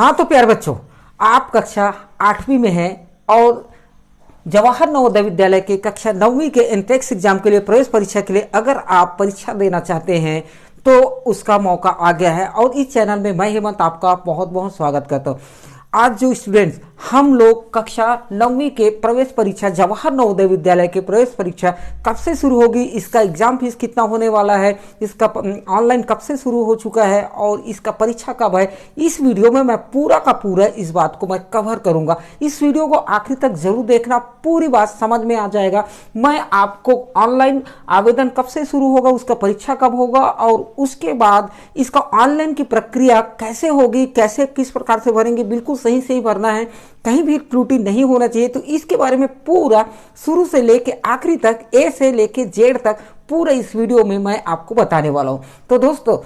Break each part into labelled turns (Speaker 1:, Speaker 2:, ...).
Speaker 1: हाँ तो प्यारे बच्चों, आप कक्षा 8वीं में हैं और जवाहर नवोदय विद्यालय के कक्षा 9वीं के एंट्रेंस एग्जाम के लिए, प्रवेश परीक्षा के लिए अगर आप परीक्षा देना चाहते हैं तो उसका मौका आ गया है। और इस चैनल में मैं हेमंत आपका बहुत बहुत स्वागत करता हूँ। आज जो स्टूडेंट्स हम लोग कक्षा 9वीं के प्रवेश परीक्षा, जवाहर नवोदय विद्यालय के प्रवेश परीक्षा कब से शुरू होगी, इसका एग्जाम फीस कितना होने वाला है, इसका ऑनलाइन कब से शुरू हो चुका है और इसका परीक्षा कब है, इस वीडियो में मैं पूरा का पूरा इस बात को मैं कवर करूंगा। इस वीडियो को आखिर तक जरूर देखना, पूरी बात समझ में आ जाएगा। मैं आपको ऑनलाइन आवेदन कब से शुरू होगा, उसका परीक्षा कब होगा और उसके बाद इसका ऑनलाइन की प्रक्रिया कैसे होगी, कैसे किस प्रकार से भरेंगे, बिल्कुल सही सही भरना है, कहीं भी त्रुटि नहीं होना चाहिए। तो इसके बारे में पूरा शुरू से लेके आखिरी तक, ए से लेके जेड तक पूरा इस वीडियो में मैं आपको बताने वाला हूं। तो दोस्तों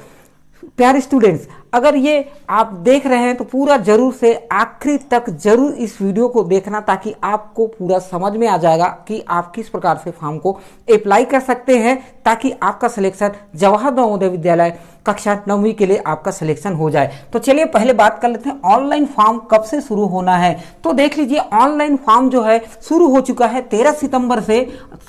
Speaker 1: प्यारे स्टूडेंट्स, अगर ये आप देख रहे हैं तो पूरा जरूर से आखिरी तक जरूर इस वीडियो को देखना, ताकि आपको पूरा समझ में आ जाएगा कि आप किस प्रकार से फॉर्म को अप्लाई कर सकते हैं, ताकि आपका सिलेक्शन जवाहर नवोदय विद्यालय कक्षा 9वीं के लिए आपका सिलेक्शन हो जाए। तो चलिए पहले बात कर लेते हैं ऑनलाइन फॉर्म कब से शुरू होना है। तो देख लीजिए, ऑनलाइन फॉर्म जो है शुरू हो चुका है 13 सितंबर से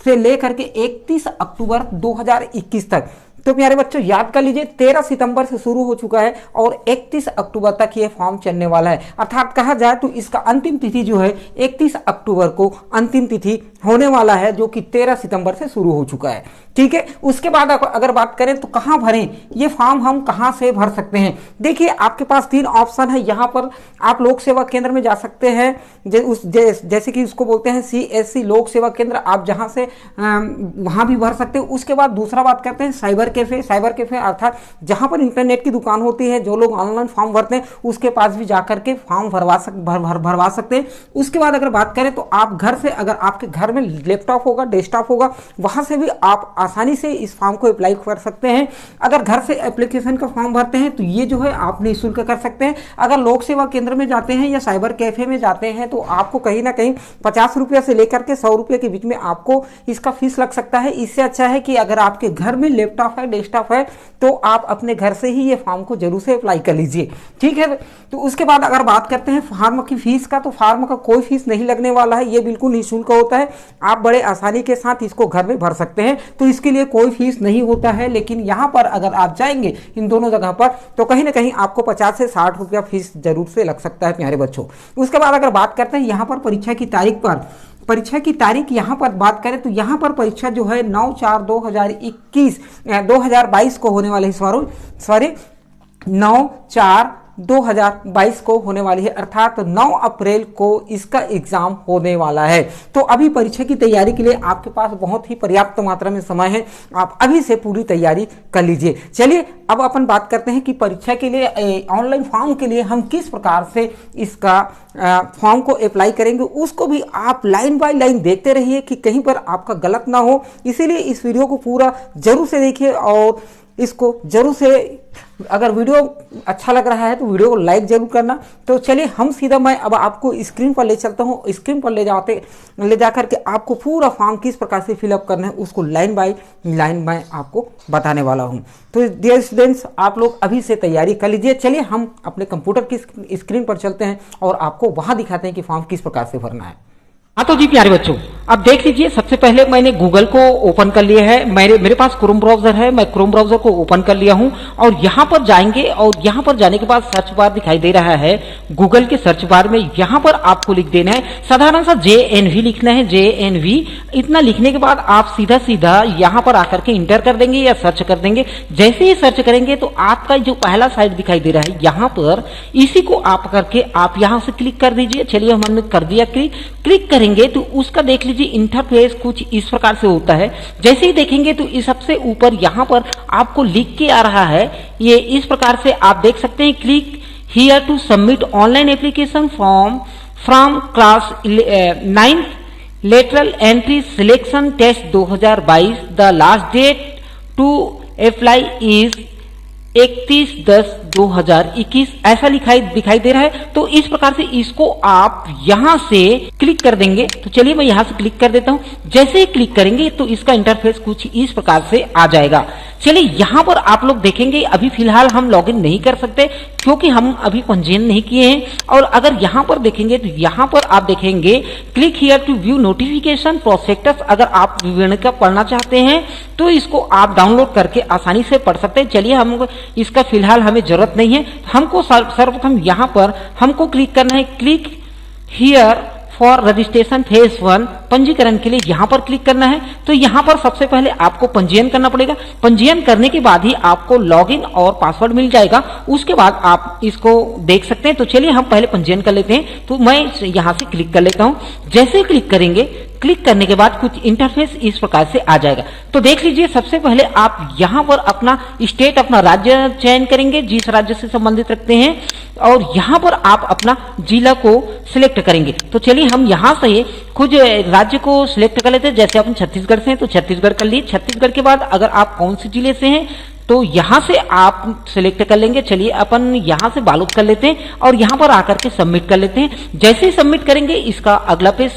Speaker 1: लेकर के 31 अक्टूबर 2021 तक। तो प्यारे बच्चों याद कर लीजिए, 13 सितंबर से शुरू हो चुका है और 31 अक्टूबर तक ये फॉर्म चलने वाला है। अर्थात कहा जाए तो इसका अंतिम तिथि जो है 31 अक्टूबर को अंतिम तिथि होने वाला है, जो कि 13 सितंबर से शुरू हो चुका है। ठीक है, उसके बाद अगर बात करें तो कहां भरें ये फॉर्म, हम कहां से भर सकते हैं। देखिए आपके पास 3 ऑप्शन है। यहां पर आप लोक सेवा केंद्र में जा सकते हैं, जैसे कि उसको बोलते हैं CSC लोक सेवा केंद्र, आप जहां से वहां भी भर सकते हो। उसके बाद दूसरा बात करते हैं साइबर कैफे अर्थात जहां पर इंटरनेट की दुकान होती है, जो लोग ऑनलाइन फॉर्म भरते हैं उसके पास भी जाकर के फॉर्म भरवा सकते हैं। उसके बाद अगर बात करें तो आप घर से, अगर आपके घर में लैपटॉप होगा, डेस्कटॉप होगा, वहां से भी आप आसानी से इस फॉर्म को अप्लाई कर सकते हैं। अगर घर से एप्लीकेशन का फॉर्म भरते हैं तो ये जो है आप निःशुल्क कर सकते हैं। अगर लोक सेवा केंद्र में जाते हैं या साइबर कैफे में जाते हैं तो आपको कहीं ना कहीं 50 रुपये से लेकर के 100 रुपये के बीच में आपको इसका फीस लग सकता है। इससे अच्छा है कि अगर आपके घर में लैपटॉप है, डेस्कटॉप है, तो आप अपने घर से ही ये फॉर्म को जरूर से अप्लाई कर लीजिए। ठीक है, तो उसके बाद अगर बात करते हैं फॉर्म की फीस का, तो फॉर्म का कोई फीस नहीं लगने वाला है, ये बिल्कुल निःशुल्क होता है। आप बड़े आसानी के साथ इसको घर में भर सकते हैं, तो इसके लिए कोई फीस नहीं होता है। लेकिन यहाँ पर अगर आप जाएंगे इन दोनों जगह पर तो कहीं ना कहीं आपको 50 से 60 रुपया फीस जरूर से लग सकता है प्यारे बच्चों। उसके बाद अगर बात करते हैं यहाँ पर परीक्षा की तारीख यहाँ पर बात करें तो यहाँ पर परीक्षा जो है 9/4/2022 को होने वाली है। सॉरी 9/4/2022 को होने वाली है, अर्थात 9 अप्रैल को इसका एग्जाम होने वाला है। तो अभी परीक्षा की तैयारी के लिए आपके पास बहुत ही पर्याप्त मात्रा में समय है, आप अभी से पूरी तैयारी कर लीजिए। चलिए अब अपन बात करते हैं कि परीक्षा के लिए, ऑनलाइन फॉर्म के लिए हम किस प्रकार से इसका फॉर्म को अप्लाई करेंगे। उसको भी आप लाइन बाय लाइन देखते रहिए कि कहीं पर आपका गलत ना हो, इसीलिए इस वीडियो को पूरा जरूर से देखिए और इसको जरूर से, अगर वीडियो अच्छा लग रहा है तो वीडियो को लाइक जरूर करना। तो चलिए हम सीधा, मैं अब आपको स्क्रीन पर ले चलता हूँ। स्क्रीन पर ले जाकर के आपको पूरा फॉर्म किस प्रकार से फिलअप करना है उसको लाइन बाय लाइन मैं आपको बताने वाला हूँ। तो डियर स्टूडेंट्स, आप लोग अभी से तैयारी कर लीजिए। चलिए हम अपने कंप्यूटर की स्क्रीन पर चलते हैं और आपको वहां दिखाते हैं कि फॉर्म किस प्रकार से भरना है। हाँ तो जी प्यारे बच्चों, अब देख लीजिए, सबसे पहले मैंने गूगल को ओपन कर लिया है। मेरे पास क्रोम ब्राउजर है, मैं क्रोम ब्राउजर को ओपन कर लिया हूं और यहां पर जाएंगे और यहां पर जाने के बाद सर्च बार दिखाई दे रहा है। गूगल के सर्च बार में यहां पर आपको लिख देना है साधारण सा JNV लिखना है, JNV। इतना लिखने के बाद आप सीधा यहां पर आकर के इंटर कर देंगे या सर्च कर देंगे। जैसे ही सर्च करेंगे तो आपका जो पहला साइट दिखाई दे रहा है यहां पर, इसी को आप करके आप यहां से क्लिक कर दीजिए। चलिए हमने कर दिया क्लिक करेंगे तो उसका देख लीजिए इंटरफेस कुछ इस प्रकार से होता है। जैसे ही देखेंगे तो इस सबसे ऊपर यहाँ पर आपको लिख के आ रहा है, ये इस प्रकार से आप देख सकते हैं, click here to submit online application form from class 9 lateral entry selection test 2022। The last date to apply is 31/10/2021 ऐसा दिखाई दे रहा है। तो इस प्रकार से इसको आप यहां से क्लिक कर देंगे। तो चलिए मैं यहां से क्लिक कर देता हूं। जैसे ही क्लिक करेंगे तो इसका इंटरफेस कुछ इस प्रकार से आ जाएगा। चलिए यहां पर आप लोग देखेंगे अभी फिलहाल हम लॉगिन नहीं कर सकते क्योंकि हम अभी पंजीयन नहीं किए हैं। और अगर यहां पर देखेंगे तो यहां पर आप देखेंगे click here to view notification prospectus. अगर आप विवरण का पढ़ना चाहते हैं तो इसको आप डाउनलोड करके आसानी से पढ़ सकते हैं। चलिए हम इसका फिलहाल हमें जरूरत नहीं है। हमको सर्वप्रथम यहां पर हमको क्लिक करना है click here for registration phase 1 पंजीकरण के लिए यहां पर क्लिक करना है। तो यहां पर सबसे पहले आपको पंजीयन करना पड़ेगा। पंजीयन करने के बाद ही आपको लॉगिन और पासवर्ड मिल जाएगा। उसके बाद आप इसको देख सकते हैं। तो चलिए हम पहले पंजीयन कर लेते हैं। तो मैं यहां से क्लिक कर लेता हूं। जैसे ही क्लिक करेंगे, क्लिक करने के बाद कुछ इंटरफेस इस प्रकार से आ जाएगा। तो देख लीजिए सबसे पहले आप यहां पर अपना स्टेट, अपना राज्य चयन करेंगे जिस राज्य से संबंधित रखते हैं, और यहां पर आप अपना जिला को सिलेक्ट करेंगे। तो चलिए हम यहां से कुछ राज्य को सिलेक्ट कर लेते हैं। जैसे अपन छत्तीसगढ़ से हैं तो छत्तीसगढ़ कर लिए। छत्तीसगढ़ के बाद अगर आप कौन से जिले से हैं तो यहां से आप सिलेक्ट कर लेंगे। चलिए अपन यहां से बालोद कर लेते हैं और यहां पर आकर के सबमिट कर लेते हैं। जैसे ही सबमिट करेंगे इसका अगला पेज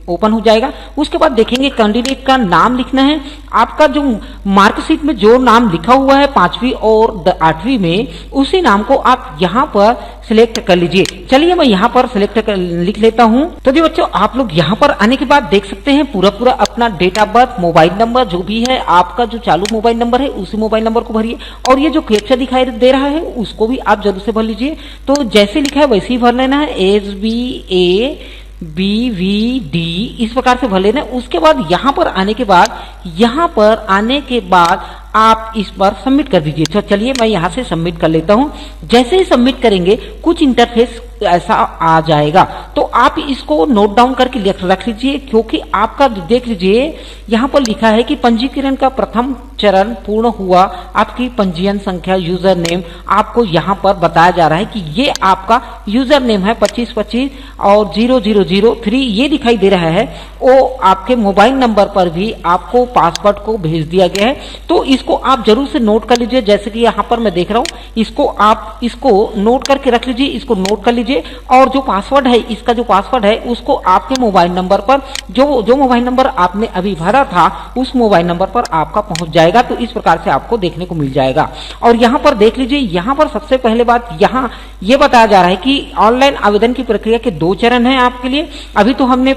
Speaker 1: ओपन हो जाएगा। उसके बाद देखेंगे कैंडिडेट का नाम लिखना है। आपका जो मार्कशीट में जो नाम लिखा हुआ है 5वीं और 8वीं में, उसी नाम को आप यहां पर सिलेक्ट कर लीजिए। चलिए मैं यहां पर लिख लेता हूं। तो जी बच्चों, आप लोग यहां पर आने के बाद देख सकते हैं पूरा अपना date of birth, mobile number जो भी है, आपका जो चालू मोबाइल नंबर है उसी मोबाइल नंबर को भरिए। और ये जो कैप्चा दिखाई दे रहा है उसको भी आप जरूर से भर लीजिए। तो जैसे लिखा है वैसे ही भर लेना है, SBABVD इस प्रकार से भर लेना है। उसके बाद यहां पर आने के बाद आप इस पर सबमिट कर दीजिए। तो चलिए मैं यहां से सबमिट कर लेता हूं। जैसे ही सबमिट करेंगे कुछ इंटरफेस ऐसा आ जाएगा। तो आप इसको नोट डाउन करके रख लीजिए, क्योंकि आपका देख लीजिए यहां पर लिखा है कि पंजीकरण का प्रथम चरण पूर्ण हुआ। आपकी पंजीयन संख्या, यूजर नेम आपको यहां पर बताया जा रहा है कि ये आपका यूजर नेम है 2525 और 0003 ये दिखाई दे रहा है। वो आपके मोबाइल नंबर पर भी आपको पासवर्ड को भेज दिया गया है। तो इसको आप जरूर से नोट कर लीजिए। जैसे कि यहां पर मैं देख रहा हूं, इसको नोट करके रख लीजिए, इसको नोट कर लीजिए। और जो पासवर्ड है, इसका जो पासवर्ड है उसको आपके मोबाइल नंबर पर जो मोबाइल नंबर आपने अभी भरा था उस मोबाइल नंबर पर आपका पहुंच जाएगा। तो इस प्रकार से आपको देखने को मिल जाएगा। और यहां पर देख लीजिए, यहां पर सबसे पहले बात यहां ये बताया जा रहा है कि ऑनलाइन आवेदन की प्रक्रिया के 2 चरण हैं आपके लिए। अभी तो हमने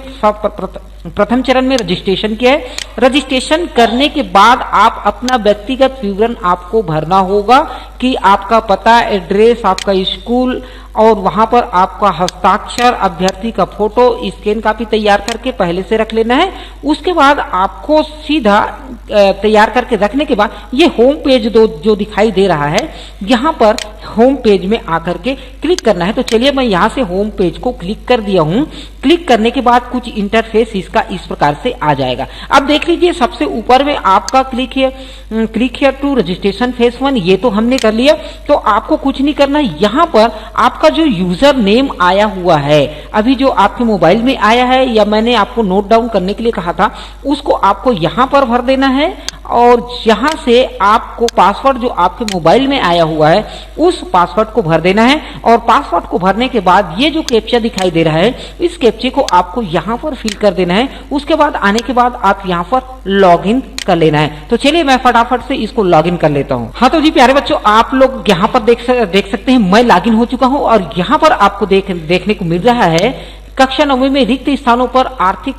Speaker 1: प्रथम चरण में रजिस्ट्रेशन किया है। रजिस्ट्रेशन करने के बाद आप अपना व्यक्तिगत विवरण आपको भरना होगा कि आपका पता, एड्रेस, आपका स्कूल, और वहां पर आपका हस्ताक्षर, अभ्यर्थी का फोटो, स्कैन कॉपी तैयार करके पहले से रख लेना है। उसके बाद आपको सीधा तैयार करके रखने के बाद ये होम पेज जो दिखाई दे रहा है, यहाँ पर होम पेज में आकर के क्लिक करना है। तो चलिए मैं यहाँ से होम पेज को क्लिक कर दिया हूँ। क्लिक करने के बाद कुछ इंटरफेस इसका इस प्रकार से आ जाएगा। अब देख लीजिए सबसे ऊपर में आपका click here to registration phase 1 ये तो हमने कर लिया। तो आपको कुछ नहीं करना है। यहाँ पर आपका जो यूजर नेम आया हुआ है, अभी जो आपके मोबाइल में आया है या मैंने आपको नोट डाउन करने के लिए कहा था, उसको आपको यहाँ पर भर देना है। और यहां से आपको पासवर्ड जो आपके मोबाइल में आया हुआ है उस पासवर्ड को भर देना है। और पासवर्ड को भरने के बाद ये जो कैप्चा दिखाई दे रहा है, इस कैप्चे को आपको यहाँ पर फिल कर देना है। उसके बाद आने के बाद आप यहाँ पर लॉग इन कर लेना है। तो चलिए मैं फटाफट से इसको लॉग इन कर लेता हूँ। हाँ तो जी प्यारे बच्चों, आप लोग यहाँ पर देख सकते हैं मैं लॉग इन हो चुका हूँ। और यहाँ पर आपको देखने को मिल रहा है कक्षा 9वीं में रिक्त स्थानों पर आर्थिक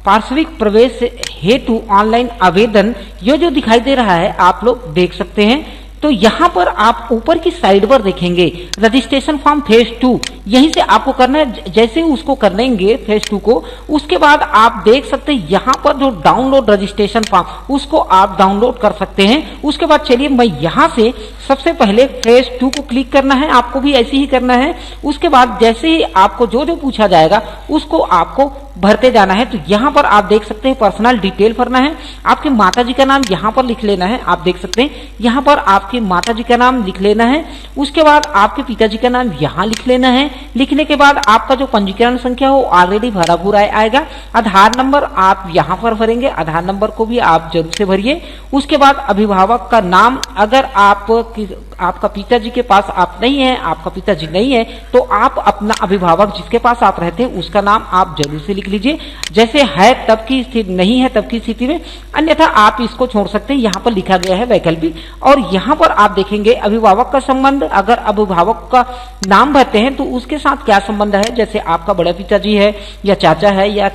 Speaker 1: पार्श्विक प्रवेश हेतु ऑनलाइन आवेदन, ये जो दिखाई दे रहा है आप लोग देख सकते हैं। तो यहाँ पर आप ऊपर की साइड पर देखेंगे रजिस्ट्रेशन फॉर्म फेज 2, यहीं से आपको करना है। जैसे ही उसको कर लेंगे फेज 2 को, उसके बाद आप देख सकते हैं यहाँ पर जो डाउनलोड रजिस्ट्रेशन फॉर्म उसको आप डाउनलोड कर सकते हैं। उसके बाद चलिए मैं यहाँ से सबसे पहले फेज 2 को क्लिक करना है, आपको भी ऐसे ही करना है। उसके बाद जैसे ही आपको जो पूछा जाएगा उसको आपको भरते जाना है। तो यहाँ पर आप देख सकते हैं पर्सनल डिटेल भरना है, आपके माताजी का नाम यहाँ पर लिख लेना है। आप देख सकते हैं यहाँ पर आपके माताजी का नाम लिख लेना है। उसके बाद आपके पिताजी का नाम यहाँ लिख लेना है। लिखने के बाद आपका जो पंजीकरण संख्या हो ऑलरेडी भरा भूरा आएगा। आधार नंबर आप यहाँ पर भरेंगे, आधार नंबर को भी आप जरूर से भरिए। उसके बाद अभिभावक का नाम, अगर आपका पिताजी के पास आप नहीं है, आपका पिताजी नहीं है, तो आप अपना अभिभावक जिसके पास आप रहते हैं उसका नाम आप जरूर से लिख लीजिए। जैसे है तब की स्थिति, नहीं है तब की स्थिति में, अन्यथा आप इसको छोड़ सकते हैं। यहाँ पर लिखा गया है वैकल्पिक। और यहाँ पर आप देखेंगे अभिभावक का संबंध, अगर अभिभावक का नाम भरते हैं तो उसके साथ क्या संबंध है, जैसे आपका बड़ा पिताजी है या चाचा है या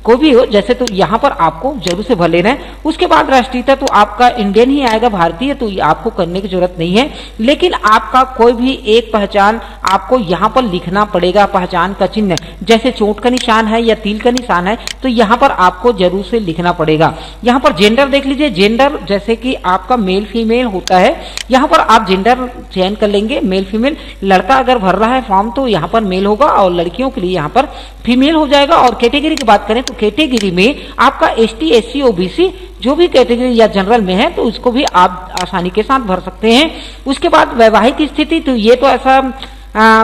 Speaker 1: कोई भी हो, जैसे, तो यहाँ पर आपको जरूर से भर लेना है। उसके बाद राष्ट्रीयता तो आपका इंडियन ही आएगा, भारतीय तो आपको करने की जरूरत नहीं है। लेकिन आपका कोई भी एक पहचान आपको यहाँ पर लिखना पड़ेगा, पहचान का चिन्ह, जैसे चोट का निशान है या तिल का निशान है, तो यहाँ पर आपको जरूर से लिखना पड़ेगा। यहाँ पर जेंडर देख लीजिए, जेंडर जैसे कि आपका मेल फीमेल होता है, यहाँ पर आप जेंडर चयन कर लेंगे, मेल फीमेल। लड़का अगर भर रहा है फॉर्म तो यहाँ पर मेल होगा और लड़कियों के लिए यहाँ पर फीमेल हो जाएगा। और कैटेगरी की बात करें तो कैटेगरी में आपका एसटी, एससी, ओबीसी जो भी कैटेगरी या जनरल में है तो उसको भी आप आसानी के साथ भर सकते हैं। उसके बाद वैवाहिक स्थिति, तो ये तो ऐसा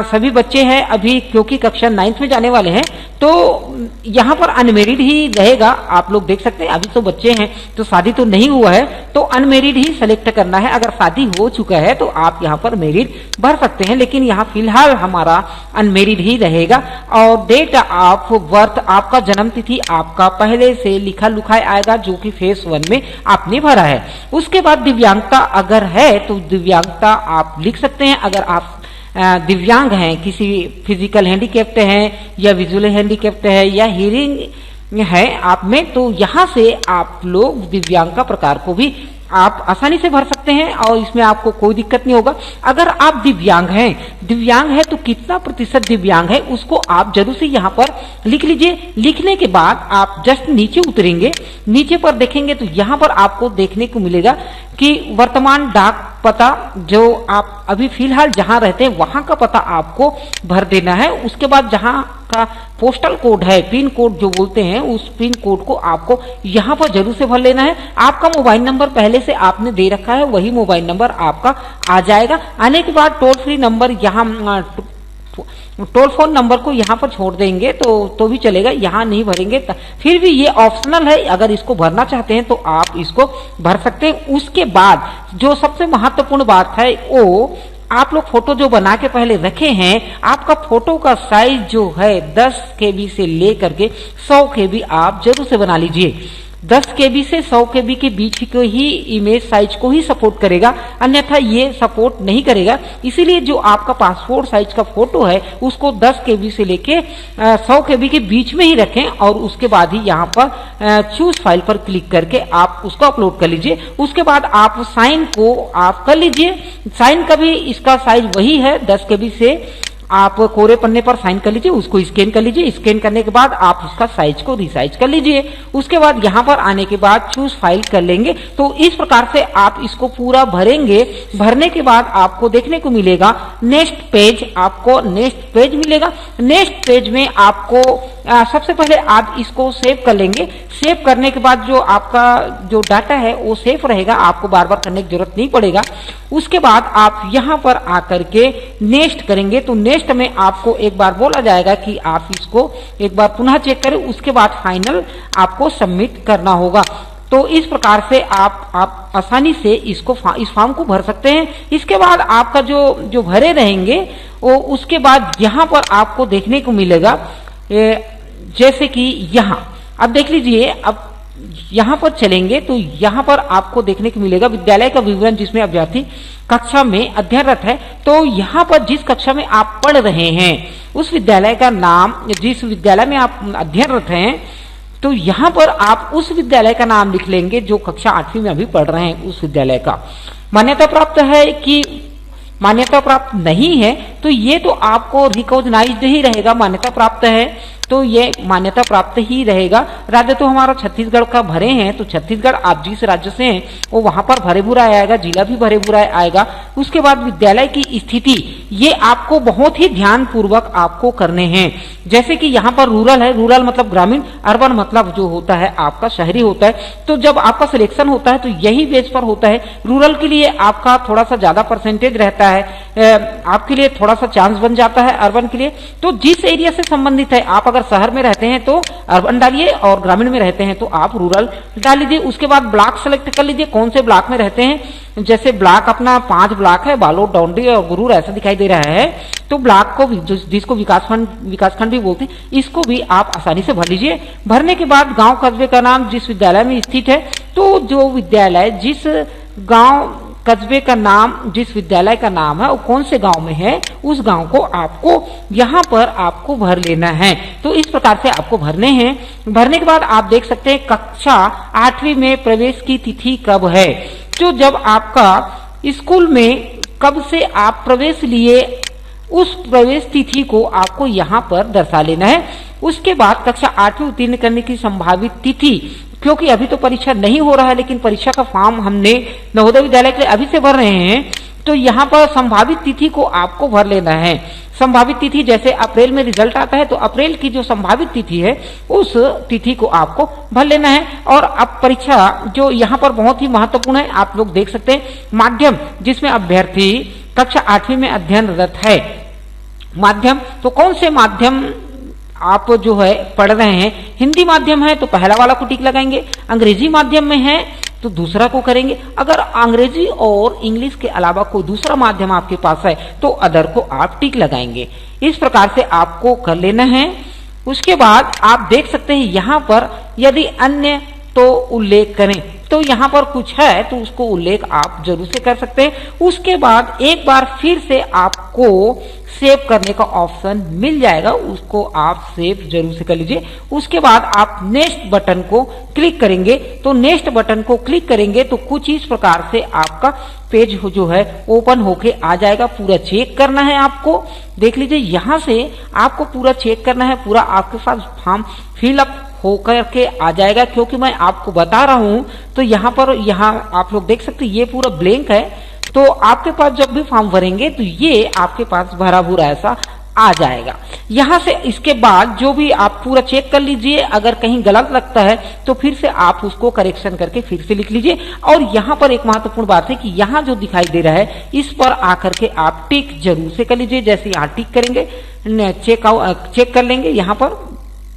Speaker 1: सभी बच्चे हैं अभी, क्योंकि कक्षा 9th में जाने वाले हैं, तो यहाँ पर अनमेरिड ही रहेगा। आप लोग देख सकते हैं अभी तो बच्चे हैं तो शादी तो नहीं हुआ है, तो अनमेरिड ही सेलेक्ट करना है। अगर शादी हो चुका है तो आप यहाँ पर मेरिड भर सकते हैं, लेकिन यहाँ फिलहाल हमारा अनमेरिड ही रहेगा। और डेट ऑफ बर्थ, आपका जन्म तिथि आपका पहले से लिखा लुखाया आएगा, जो कि फेस 1 में आपने भरा है। उसके बाद दिव्यांगता अगर है तो दिव्यांगता आप लिख सकते हैं। अगर आप दिव्यांग हैं, किसी फिजिकल हैंडीकैप्ड हैं या विजुअल हैंडीकैप्ड है या हियरिंग है आप में, तो यहाँ से आप लोग दिव्यांग का प्रकार को भी आप आसानी से भर सकते हैं और इसमें आपको कोई दिक्कत नहीं होगा। अगर आप दिव्यांग हैं तो कितना प्रतिशत दिव्यांग है उसको आप जरूर से यहाँ पर लिख लीजिए। लिखने के बाद आप जस्ट नीचे उतरेंगे, नीचे पर देखेंगे तो यहाँ पर आपको देखने को मिलेगा कि वर्तमान डाक पता, जो आप अभी फिलहाल जहां रहते हैं वहां का पता आपको भर देना है। उसके बाद जहां का पोस्टल कोड है, पिन कोड जो बोलते हैं, उस पिन कोड को आपको यहाँ पर जरूर से भर लेना है। आपका मोबाइल नंबर पहले से आपने दे रखा है, वही मोबाइल नंबर आपका आ जाएगा। आने के बाद टोल फ्री नंबर, यहाँ टोल फोन नंबर को यहाँ पर छोड़ देंगे तो भी चलेगा, यहाँ नहीं भरेंगे। फिर भी ये ऑप्शनल है, अगर इसको भरना चाहते हैं तो आप इसको भर सकते हैं। उसके बाद जो सबसे महत्वपूर्ण बात है, वो आप लोग फोटो जो बना के पहले रखे हैं, आपका फोटो का साइज जो है 10 KB से लेकर के 100 KB आप जरूर से बना लीजिए। 10 KB से 100 KB के बीच को ही इमेज साइज को ही सपोर्ट करेगा, अन्यथा ये सपोर्ट नहीं करेगा। इसीलिए जो आपका पासपोर्ट साइज का फोटो है उसको 10 KB से लेके 100 KB के बीच में ही रखें और उसके बाद ही यहाँ पर चूज फाइल पर क्लिक करके आप उसको अपलोड कर लीजिए। उसके बाद आप साइन को आप कर लीजिए। साइन का भी इसका साइज वही है, 10 KB से आप कोरे पन्ने पर साइन कर लीजिए, उसको स्कैन कर लीजिए। स्कैन करने के बाद आप उसका साइज को रिसाइज कर लीजिए। उसके बाद यहाँ पर आने के बाद चूज फाइल कर लेंगे। तो इस प्रकार से आप इसको पूरा भरेंगे। भरने के बाद आपको देखने को मिलेगा नेक्स्ट पेज, आपको नेक्स्ट पेज मिलेगा। नेक्स्ट पेज में आपको सबसे पहले आप इसको सेव कर लेंगे। सेव करने के बाद जो आपका जो डाटा है वो सेव रहेगा, आपको बार बार करने की जरूरत नहीं पड़ेगा। उसके बाद आप यहाँ पर आकर के नेक्स्ट करेंगे तो नेक्स्ट में आपको एक बार बोला जाएगा कि आप इसको एक बार पुनः चेक करें, उसके बाद फाइनल आपको सबमिट करना होगा। तो इस प्रकार से आप आसानी से इस फॉर्म को भर सकते हैं। इसके बाद आपका जो भरे रहेंगे वो उसके बाद यहाँ पर आपको देखने को मिलेगा, जैसे कि यहाँ अब देख लीजिए, अब यहाँ पर चलेंगे तो यहाँ पर आपको देखने को मिलेगा विद्यालय का विवरण, जिसमें अभ्यर्थी कक्षा में अध्ययनरत है। तो यहाँ पर जिस कक्षा में आप पढ़ रहे हैं उस विद्यालय का नाम, जिस विद्यालय में आप अध्ययनरत हैं, तो यहाँ पर आप उस विद्यालय का नाम लिख लेंगे जो कक्षा 8वीं में अभी पढ़ रहे हैं। उस विद्यालय का मान्यता प्राप्त है कि मान्यता प्राप्त नहीं है, तो ये तो आपको रिकॉग्नाइज्ड ही रहेगा। मान्यता प्राप्त है
Speaker 2: तो ये मान्यता प्राप्त ही रहेगा। राज्य तो हमारा छत्तीसगढ़ का भरे हैं, तो छत्तीसगढ़ आप जिस राज्य से हैं वो वहां पर भरे भूरा आएगा, जिला भी भरे भूरा आएगा। उसके बाद विद्यालय की स्थिति ये आपको बहुत ही ध्यान पूर्वक आपको करने हैं। जैसे कि यहाँ पर रूरल है, रूरल मतलब ग्रामीण, अर्बन मतलब जो होता है आपका शहरी होता है। तो जब आपका सिलेक्शन होता है तो यही बेस पर होता है। रूरल के लिए आपका थोड़ा सा ज्यादा परसेंटेज रहता है, आपके लिए थोड़ा सा चांस बन जाता है। अर्बन के लिए तो जिस एरिया से संबंधित है, आप अगर शहर में रहते हैं तो अर्बन डालिए और ग्रामीण में रहते हैं तो आप रूरल डाल लीजिए। उसके बाद ब्लॉक सेलेक्ट कर लीजिए, कौन से ब्लॉक में रहते हैं। जैसे ब्लॉक अपना 5 ब्लॉक है, बालोद, डौंडी और गुरूर ऐसा दिखाई दे रहा है। तो ब्लॉक को जिसको विकासखंड भी बोलते हैं, इसको भी आप आसानी से भर लीजिए। भरने के बाद गांव कस्बे का नाम जिस विद्यालय में स्थित है, तो जो विद्यालय जिस गांव कस्बे का नाम जिस विद्यालय का नाम है वो कौन से गांव में है, उस गांव को आपको यहाँ पर आपको भर लेना है। तो इस प्रकार से आपको भरने हैं। भरने के बाद आप देख सकते हैं कक्षा 8वीं में प्रवेश की तिथि कब है। तो जब आपका स्कूल में कब से आप प्रवेश लिए, उस प्रवेश तिथि को आपको यहाँ पर दर्शा लेना है। उसके बाद कक्षा 8वीं उत्तीर्ण करने की संभावित तिथि, क्योंकि अभी तो परीक्षा नहीं हो रहा है लेकिन परीक्षा का फॉर्म हमने नवोदय विद्यालय के लिए अभी से भर रहे हैं, तो यहाँ पर संभावित तिथि को आपको भर लेना है। संभावित तिथि जैसे अप्रैल में रिजल्ट आता है तो अप्रैल की जो संभावित तिथि है उस तिथि को आपको भर लेना है। और अब परीक्षा जो यहाँ पर बहुत ही महत्वपूर्ण है, आप लोग देख सकते हैं माध्यम जिसमें अभ्यर्थी कक्षा 8वीं में अध्ययनरत है। माध्यम तो कौन से माध्यम आप जो है पढ़ रहे हैं। हिंदी माध्यम है तो पहला वाला को टिक लगाएंगे, अंग्रेजी माध्यम में है तो दूसरा को करेंगे। अगर अंग्रेजी और इंग्लिश के अलावा कोई दूसरा माध्यम आपके पास है तो अदर को आप टिक लगाएंगे। इस प्रकार से आपको कर लेना है। उसके बाद आप देख सकते हैं यहाँ पर यदि अन्य तो उल्लेख करें, तो यहाँ पर कुछ है तो उसको उल्लेख आप जरूर से कर सकते हैं। उसके बाद एक बार फिर से आपको सेव करने का ऑप्शन मिल जाएगा, उसको आप सेव जरूर से कर लीजिए। उसके बाद आप नेक्स्ट बटन को क्लिक करेंगे, तो नेक्स्ट बटन को क्लिक करेंगे तो कुछ इस प्रकार से आपका पेज जो है ओपन होके आ जाएगा। पूरा चेक करना है आपको, देख लीजिए यहाँ से आपको पूरा चेक करना है। पूरा आपके पास फॉर्म फिलअप होकर के आ जाएगा, क्योंकि मैं आपको बता रहा हूं तो यहाँ पर आप लोग देख सकते हैं ये पूरा ब्लैंक है। तो आपके पास जब भी फॉर्म भरेंगे तो ये आपके पास भरा भूरा ऐसा आ जाएगा। यहाँ से इसके बाद जो भी आप पूरा चेक कर लीजिए, अगर कहीं गलत लगता है तो फिर से आप उसको करेक्शन करके फिर से लिख लीजिए। और यहाँ पर एक महत्वपूर्ण बात है कि यहाँ जो दिखाई दे रहा है इस पर आकर के आप टिक जरूर से कर लीजिए। जैसे यहाँ टिक करेंगे, चेक कर लेंगे यहाँ पर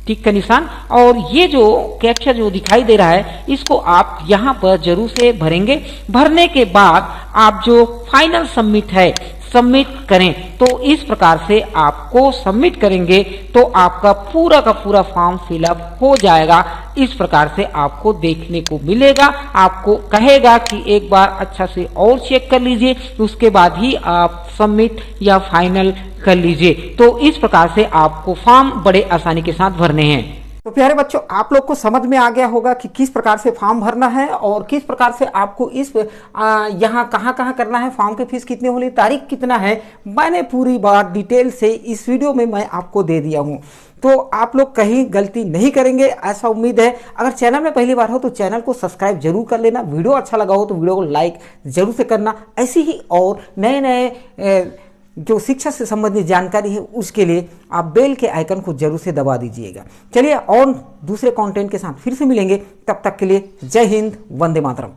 Speaker 2: टिक का निशान, और ये जो कैप्चा जो दिखाई दे रहा है इसको आप यहाँ पर जरूर से भरेंगे। भरने के बाद आप जो फाइनल सबमिट है सबमिट करें। तो इस प्रकार से आपको सबमिट करेंगे तो आपका पूरा का पूरा फॉर्म फिलअप हो जाएगा। इस प्रकार से आपको देखने को मिलेगा। आपको कहेगा कि एक बार अच्छा से और चेक कर लीजिए, उसके बाद ही आप सबमिट या फाइनल कर लीजिए। तो इस प्रकार से आपको फॉर्म बड़े आसानी के साथ भरने हैं।
Speaker 1: तो प्यारे बच्चों, आप लोग को समझ में आ गया होगा कि किस प्रकार से फॉर्म भरना है और किस प्रकार से आपको इस यहाँ कहाँ करना है, फॉर्म की फीस कितनी होनी, तारीख कितना है। मैंने पूरी बात डिटेल से इस वीडियो में मैं आपको दे दिया हूँ, तो आप लोग कहीं गलती नहीं करेंगे ऐसा उम्मीद है। अगर चैनल में पहली बार हो तो चैनल को सब्सक्राइब जरूर कर लेना। वीडियो अच्छा लगा हो तो वीडियो को लाइक जरूर से करना। ऐसी ही और नए नए जो शिक्षा से संबंधित जानकारी है उसके लिए आप बेल के आइकन को जरूर से दबा दीजिएगा। चलिए और दूसरे कंटेंट के साथ फिर से मिलेंगे, तब तक के लिए जय हिंद, वंदे मातरम।